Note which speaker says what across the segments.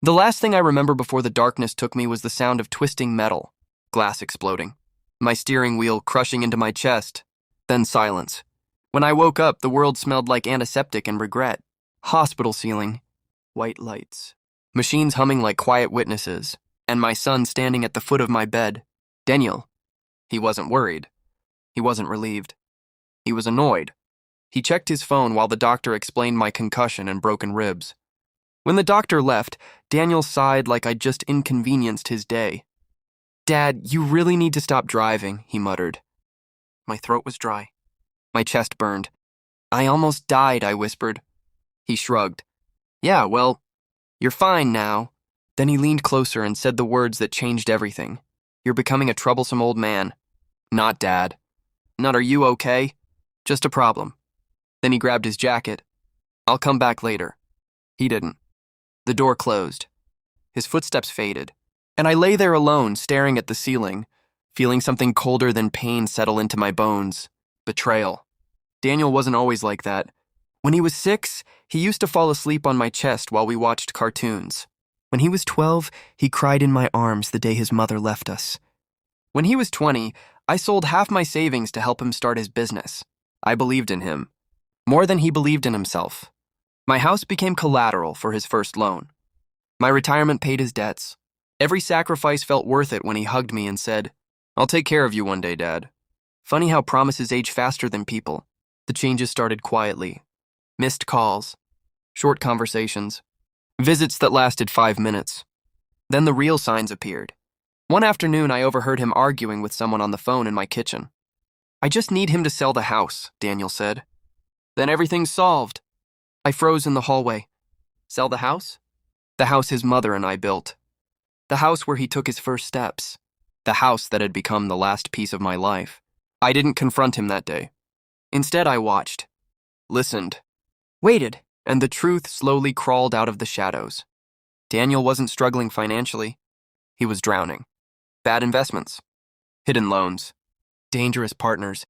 Speaker 1: The last thing I remember before the darkness took me was the sound of twisting metal, glass exploding, my steering wheel crushing into my chest, then silence. When I woke up, the world smelled like antiseptic and regret. Hospital ceiling, white lights, machines humming like quiet witnesses, and my son standing at the foot of my bed. Daniel. He wasn't worried. He wasn't relieved. He was annoyed. He checked his phone while the doctor explained my concussion and broken ribs. When the doctor left, Daniel sighed like I'd just inconvenienced his day. "Dad, you really need to stop driving," he muttered. My throat was dry. My chest burned. "I almost died," I whispered. He shrugged. "Yeah, well, you're fine now." Then he leaned closer and said the words that changed everything. "You're becoming a troublesome old man." "Not, Dad." "Not, are you okay?" "Just a problem." Then he grabbed his jacket. "I'll come back later." He didn't. The door closed. His footsteps faded, and I lay there alone, staring at the ceiling, feeling something colder than pain settle into my bones. Betrayal. Daniel wasn't always like that. When he was 6, he used to fall asleep on my chest while we watched cartoons. When he was 12, he cried in my arms the day his mother left us. When he was 20, I sold half my savings to help him start his business. I believed in him, more than he believed in himself. My house became collateral for his first loan. My retirement paid his debts. Every sacrifice felt worth it when he hugged me and said, "I'll take care of you one day, Dad." Funny how promises age faster than people. The changes started quietly. Missed calls, short conversations, visits that lasted 5 minutes. Then the real signs appeared. One afternoon, I overheard him arguing with someone on the phone in my kitchen. "I just need him to sell the house," Daniel said. "Then everything's solved." I froze in the hallway. Sell the house? The house his mother and I built. The house where he took his first steps. The house that had become the last piece of my life. I didn't confront him that day. Instead, I watched, listened, waited, and the truth slowly crawled out of the shadows. Daniel wasn't struggling financially. He was drowning. Bad investments, hidden loans, dangerous partners.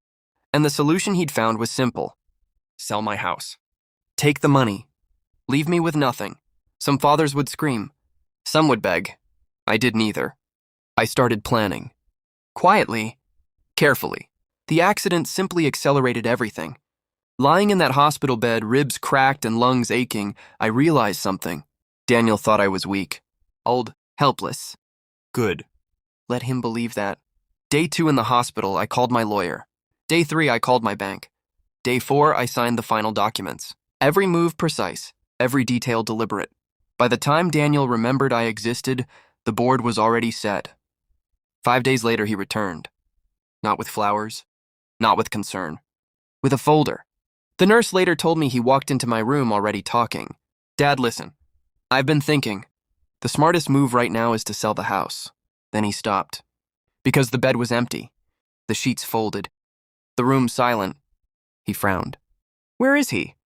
Speaker 1: And the solution he'd found was simple. Sell my house. Take the money. Leave me with nothing. Some fathers would scream. Some would beg. I did neither. I started planning. Quietly, carefully. The accident simply accelerated everything. Lying in that hospital bed, ribs cracked and lungs aching, I realized something. Daniel thought I was weak, old, helpless. Good. Let him believe that. Day 2 in the hospital, I called my lawyer. Day 3, I called my bank. Day 4, I signed the final documents. Every move precise, every detail deliberate. By the time Daniel remembered I existed, the board was already set. 5 days later, he returned. Not with flowers, not with concern, with a folder. The nurse later told me he walked into my room already talking. "Dad, listen. I've been thinking. The smartest move right now is to sell the house." Then he stopped. Because the bed was empty, the sheets folded, the room silent. He frowned. "Where is he?"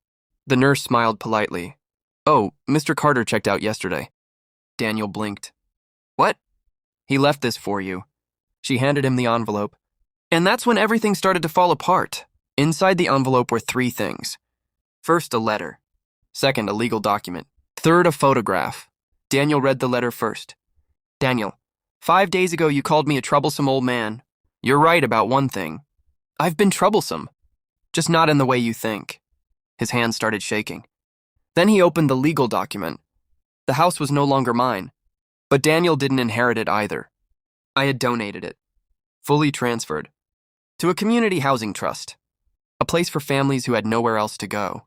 Speaker 1: The nurse smiled politely. "Oh, Mr. Carter checked out yesterday." Daniel blinked. "What?" "He left this for you." She handed him the envelope. And that's when everything started to fall apart. Inside the envelope were 3 things. First, a letter. Second, a legal document. Third, a photograph. Daniel read the letter first. "Daniel, 5 days ago you called me a troublesome old man. You're right about one thing. I've been troublesome. Just not in the way you think." His hand started shaking. Then he opened the legal document. The house was no longer mine, but Daniel didn't inherit it either. I had donated it, fully transferred, to a community housing trust, a place for families who had nowhere else to go.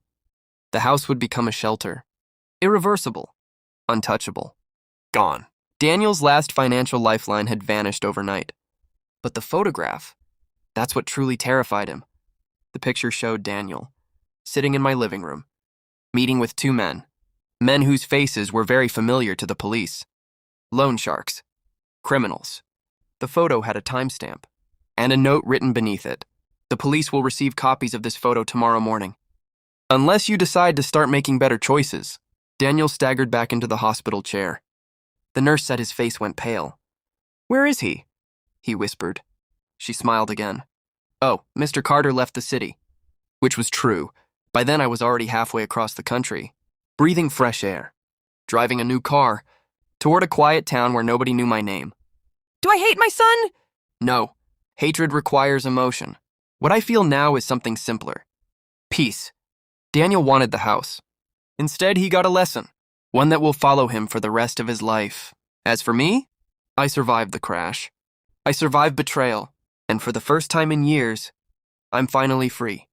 Speaker 1: The house would become a shelter, irreversible, untouchable, gone. Daniel's last financial lifeline had vanished overnight. But the photograph, that's what truly terrified him. The picture showed Daniel, sitting in my living room, meeting with 2 men whose faces were very familiar to the police. Loan sharks, criminals. The photo had a timestamp and a note written beneath it. "The police will receive copies of this photo tomorrow morning. Unless you decide to start making better choices." Daniel staggered back into the hospital chair. The nurse said his face went pale. "Where is he?" he whispered. She smiled again. "Oh, Mr. Carter left the city." Which was true. By then I was already halfway across the country, breathing fresh air, driving a new car, toward a quiet town where nobody knew my name.
Speaker 2: Do I hate my son?
Speaker 1: No, hatred requires emotion. What I feel now is something simpler. Peace. Daniel wanted the house. Instead, he got a lesson, one that will follow him for the rest of his life. As for me, I survived the crash. I survived betrayal, and for the first time in years, I'm finally free.